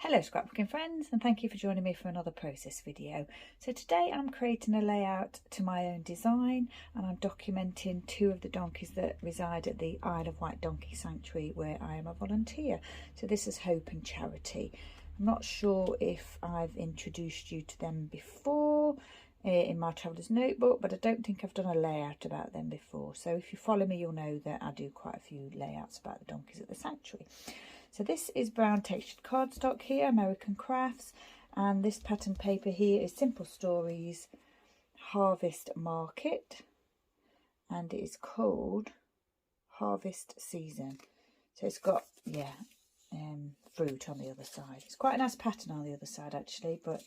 Hello scrapbooking friends, and thank you for joining me for another process video. So today I'm creating a layout to my own design, and I'm documenting two of the donkeys that reside at the Isle of Wight Donkey Sanctuary where I am a volunteer. So this is Hope and Charity. I'm not sure if I've introduced you to them before in my traveller's notebook, but I don't think I've done a layout about them before. So if you follow me, you'll know that I do quite a few layouts about the donkeys at the sanctuary. So this is brown textured cardstock here, American Crafts, and this pattern paper here is Simple Stories Harvest Market, and it is called Harvest Season. So it's got fruit on the other side. It's quite a nice pattern on the other side actually, but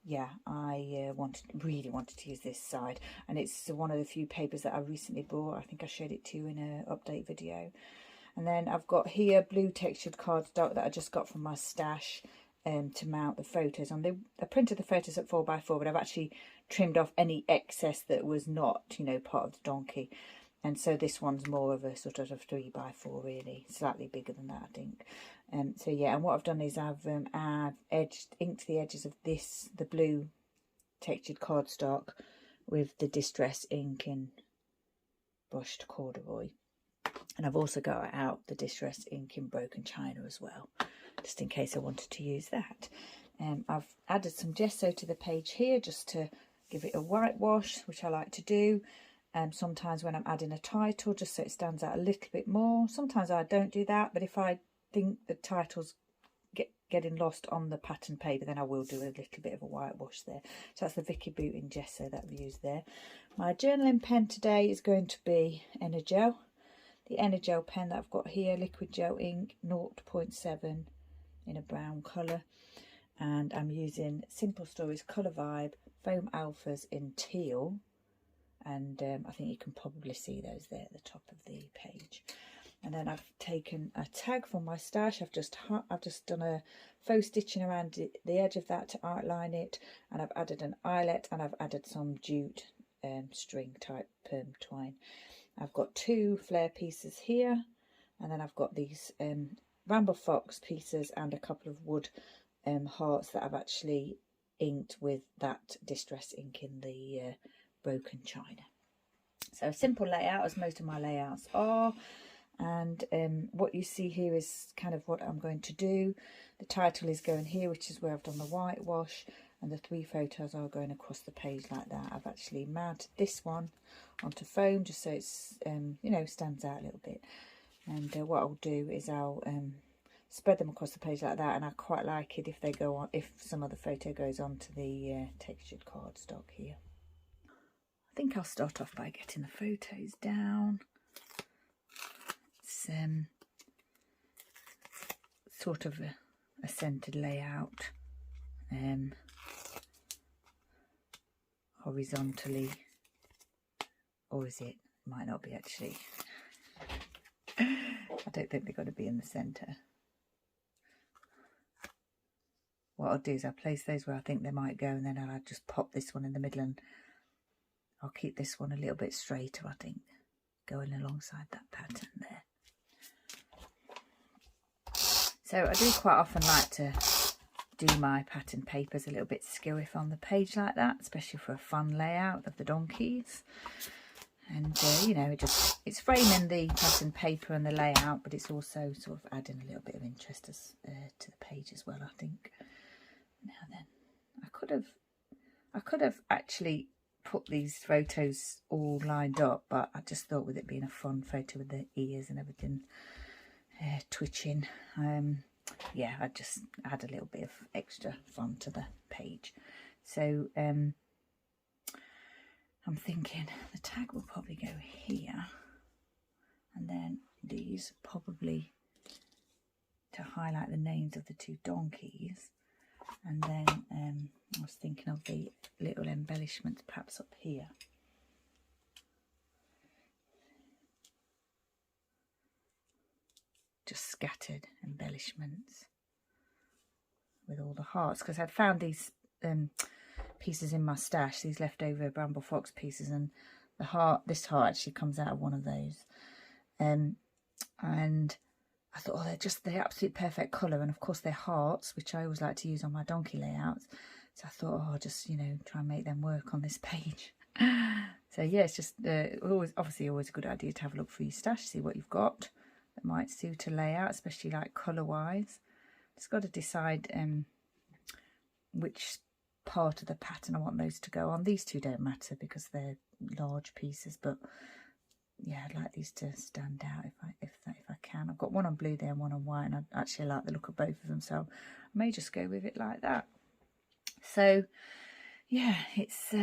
yeah, I really wanted to use this side, and it's one of the few papers that I recently bought. I think I showed it to you in an update video. And then I've got here blue textured cardstock that I just got from my stash to mount the photos on. I printed the photos at 4x4, but I've actually trimmed off any excess that was not, part of the donkey. And so this one's more of a sort of 3x4 really, slightly bigger than that I think. So yeah, and what I've done is I've inked the edges of the blue textured cardstock with the Distress ink in brushed corduroy. And I've also got out the Distress ink in broken china as well, just in case I wanted to use that. I've added some gesso to the page here just to give it a whitewash, which I like to do. Sometimes when I'm adding a title, just so it stands out a little bit more. Sometimes I don't do that, but if I think the title's getting lost on the pattern paper, then I will do a little bit of a whitewash there. So that's the Vicky Boot in gesso that I've used there. My journaling pen today is going to be Energel. The Energel pen that I've got here, liquid gel ink, 0.7 in a brown colour. And I'm using Simple Stories Colour Vibe Foam Alphas in teal. And I think you can probably see those there at the top of the page. And then I've taken a tag from my stash. I've just done a faux stitching around the edge of that to outline it. And I've added an eyelet, and I've added some jute string type twine. I've got two flair pieces here, and then I've got these Bramble Fox pieces and a couple of wood hearts that I've actually inked with that Distress ink in the broken china. So a simple layout, as most of my layouts are, and what you see here is kind of what I'm going to do. The title is going here, which is where I've done the whitewash, and the three photos are going across the page like that. I've actually mounted this one onto foam just so it's stands out a little bit. And what I'll do is I'll spread them across the page like that, and I quite like it if they go on, if some of the photo goes onto the textured cardstock here. I think I'll start off by getting the photos down. It's sort of a centered layout, horizontally, or is it? Might not be actually. I don't think they've got to be in the centre. What I'll do is I'll place those where I think they might go, and then I'll just pop this one in the middle, and I'll keep this one a little bit straighter, I think, going alongside that pattern there. So I do quite often like to do my pattern papers a little bit skewiff on the page like that, especially for a fun layout of the donkeys. And it's framing the pattern paper and the layout, but it's also sort of adding a little bit of interest to the page as well, I think. Now then, I could have actually put these photos all lined up, but I just thought, with it being a fun photo with the ears and everything twitching, yeah, I just add a little bit of extra fun to the page. So I'm thinking the tag will probably go here, and then these probably to highlight the names of the two donkeys, and then I was thinking of the little embellishments perhaps up here. Just scattered embellishments with all the hearts, because I'd found these pieces in my stash, these leftover Bramble Fox pieces, and this heart actually comes out of one of those. And I thought, oh, they're just the absolute perfect colour. And of course they're hearts, which I always like to use on my donkey layouts. So I thought, oh, I'll just, you know, try and make them work on this page. So yeah, it's just obviously always a good idea to have a look through your stash, see what you've got that might suit a layout, especially like colour wise. Just got to decide which part of the pattern I want those to go on. These two don't matter because they're large pieces, but yeah, I'd like these to stand out if I can. I've got one on blue there and one on white, and I actually like the look of both of them, so I may just go with it like that. So yeah, it's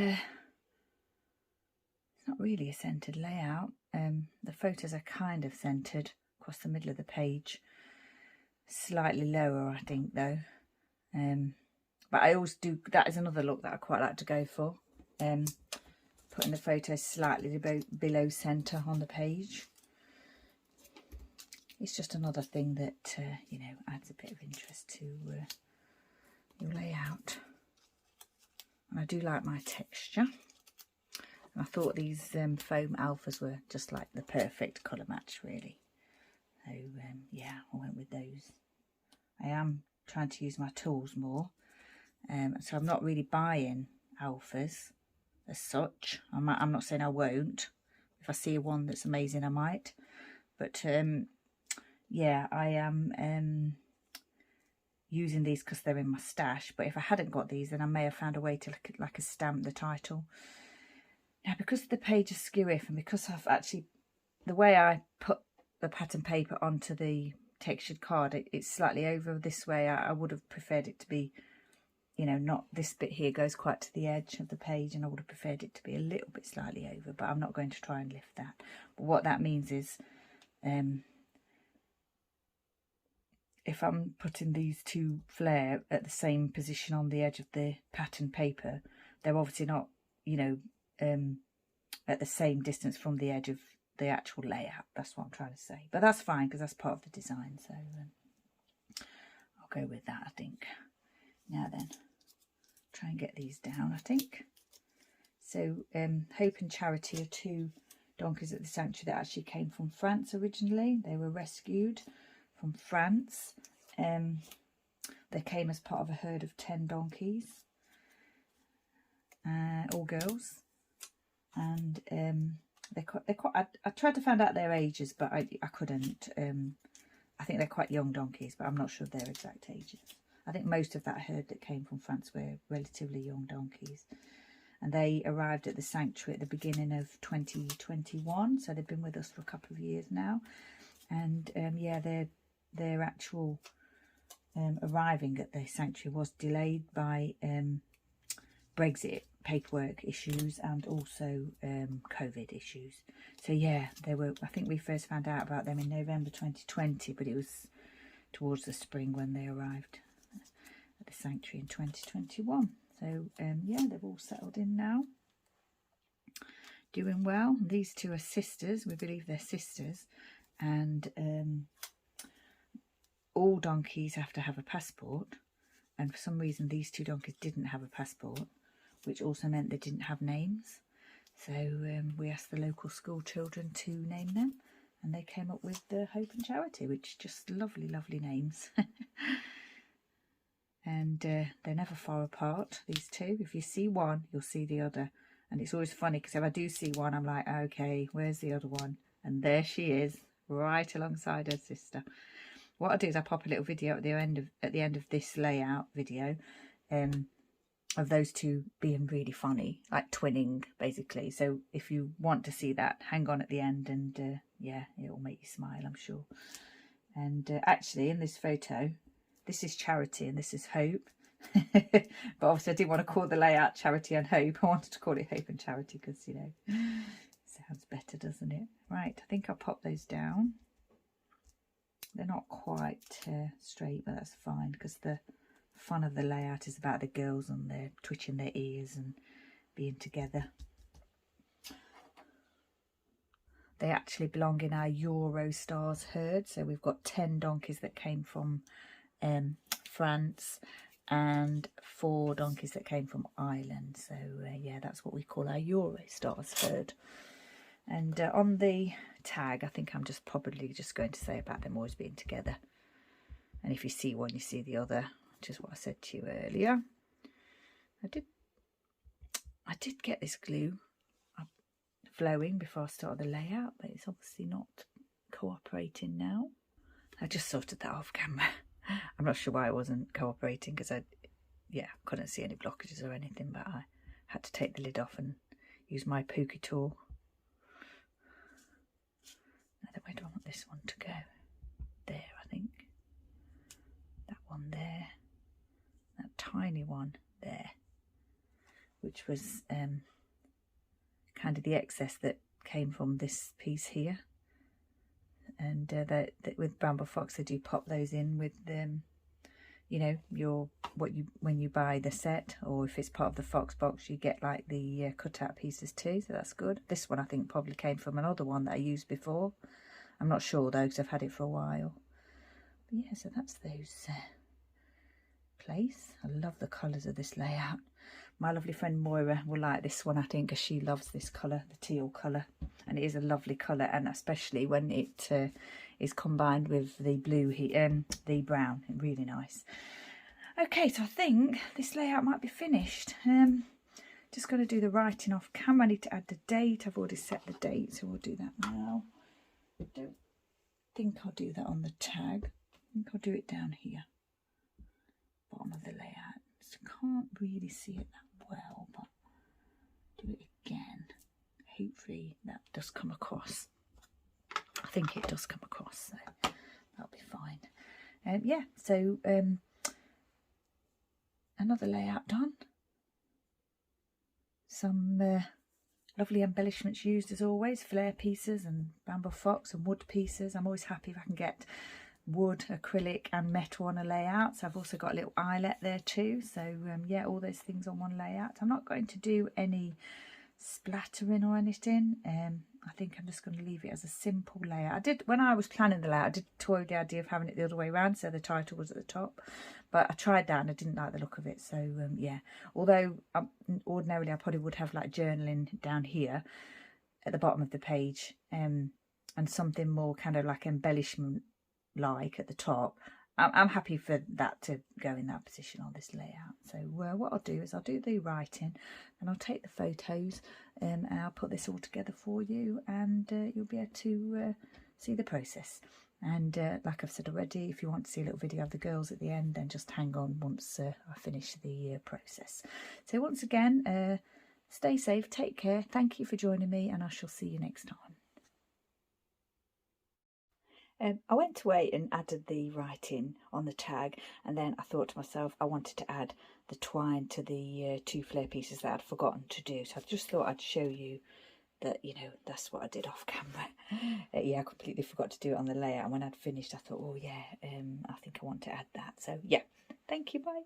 not really a centered layout. The photos are kind of centered across the middle of the page, slightly lower I think though. But I always do, that is another look that I quite like to go for, putting the photos slightly below centre on the page. It's just another thing that you know, adds a bit of interest to your layout. And I do like my texture. And I thought these foam alphas were just like the perfect colour match really. So yeah, I went with those. I am trying to use my tools more. So I'm not really buying alphas as such. I'm not saying I won't. If I see one that's amazing, I might. But yeah, I am using these because they're in my stash. But if I hadn't got these, then I may have found a way to like a stamp the title. Now, because the page is skew-if, and because I've actually, the way I put the pattern paper onto the textured card, it's slightly over this way. I would have preferred it to be, you know, not this bit here goes quite to the edge of the page, and I would have preferred it to be a little bit slightly over, but I'm not going to try and lift that. But what that means is if I'm putting these two flair at the same position on the edge of the pattern paper, they're obviously not, you know, at the same distance from the edge of the actual layout. That's what I'm trying to say. But that's fine because that's part of the design. So I'll go with that, I think. Now then, try and get these down, I think. So Hope and Charity are two donkeys at the sanctuary that actually came from France originally. They were rescued from France. They came as part of a herd of 10 donkeys, all girls. And they're quite, I tried to find out their ages, but I couldn't. I think they're quite young donkeys, but I'm not sure of their exact ages. I think most of that herd that came from France were relatively young donkeys. And they arrived at the sanctuary at the beginning of 2021, so they've been with us for a couple of years now. And yeah, their actual arriving at the sanctuary was delayed by Brexit paperwork issues and also COVID issues. So yeah, they were, I think we first found out about them in November 2020, but it was towards the spring when they arrived at the sanctuary in 2021. So yeah, they've all settled in now, doing well. These two are sisters, we believe they're sisters, and all donkeys have to have a passport, and for some reason these two donkeys didn't have a passport, which also meant they didn't have names. So we asked the local school children to name them, and they came up with the Hope and Charity, which just lovely, lovely names. And they're never far apart, these two. If you see one, you'll see the other. And it's always funny because if I do see one, I'm like, okay, where's the other one? And there she is, right alongside her sister. What I do is I pop a little video at the end of this layout video, of those two being really funny, like twinning basically. So if you want to see that, hang on at the end, and yeah, it will make you smile, I'm sure. And actually in this photo, this is Charity and this is Hope. But obviously I didn't want to call the layout Charity and Hope. I wanted to call it Hope and Charity because, you know, sounds better, doesn't it? Right, I think I'll pop those down. They're not quite straight, but that's fine because the fun of the layout is about the girls and they're twitching their ears and being together. They actually belong in our Eurostars herd. So we've got 10 donkeys that came from France and 4 donkeys that came from Ireland. So yeah, that's what we call our Eurostars herd. And on the tag, I think I'm just probably just going to say about them always being together. And if you see one, you see the other, which is what I said to you earlier. I did get this glue flowing before I started the layout, but it's obviously not cooperating now. I just sorted that off camera. I'm not sure why it wasn't cooperating, because I couldn't see any blockages or anything, but I had to take the lid off and use my pokey tool. Now, where do I want this one to go? There, I think. That one there. That tiny one there. Which was kind of the excess that came from this piece here. And with Bramble Fox, they do pop those in with you know, when you buy the set, or if it's part of the Fox box, you get like the cutout pieces too, so that's good. This one I think probably came from another one that I used before. I'm not sure though, because I've had it for a while. But yeah, so that's those place. I love the colours of this layout. My lovely friend Moira will like this one, I think, because she loves this colour, the teal colour, and it is a lovely colour, and especially when it is combined with the blue here, the brown, really nice. Okay, so I think this layout might be finished. Just going to do the writing off camera. I need to add the date. I've already set the date, so we'll do that now. I don't think I'll do that on the tag. I think I'll do it down here, bottom of the layout. So can't really see it that well, but do it again. Hopefully that does come across. I think it does come across, so that'll be fine. Yeah, so another layout done. Some lovely embellishments used as always, flair pieces and Bramble Fox and wood pieces. I'm always happy if I can get wood, acrylic and metal on a layout. So I've also got a little eyelet there too. So yeah, all those things on one layout. I'm not going to do any splattering or anything. I think I'm just going to leave it as a simple layout. When I was planning the layout, I did toy with the idea of having it the other way around, so the title was at the top, but I tried that and I didn't like the look of it. So yeah, although ordinarily I probably would have like journaling down here at the bottom of the page, and something more kind of like embellishment like at the top, I'm happy for that to go in that position on this layout. So what I'll do is I'll do the writing and I'll take the photos and I'll put this all together for you, and you'll be able to see the process. And like I've said already, if you want to see a little video of the girls at the end, then just hang on once I finish the process. So once again, stay safe, take care, thank you for joining me, and I shall see you next time. I went to Wight and added the writing on the tag, and then I thought to myself I wanted to add the twine to the two flair pieces that I'd forgotten to do. So I just thought I'd show you that, you know, that's what I did off camera. Yeah, I completely forgot to do it on the layout, and when I'd finished I thought, oh yeah, I think I want to add that. So yeah, thank you, bye.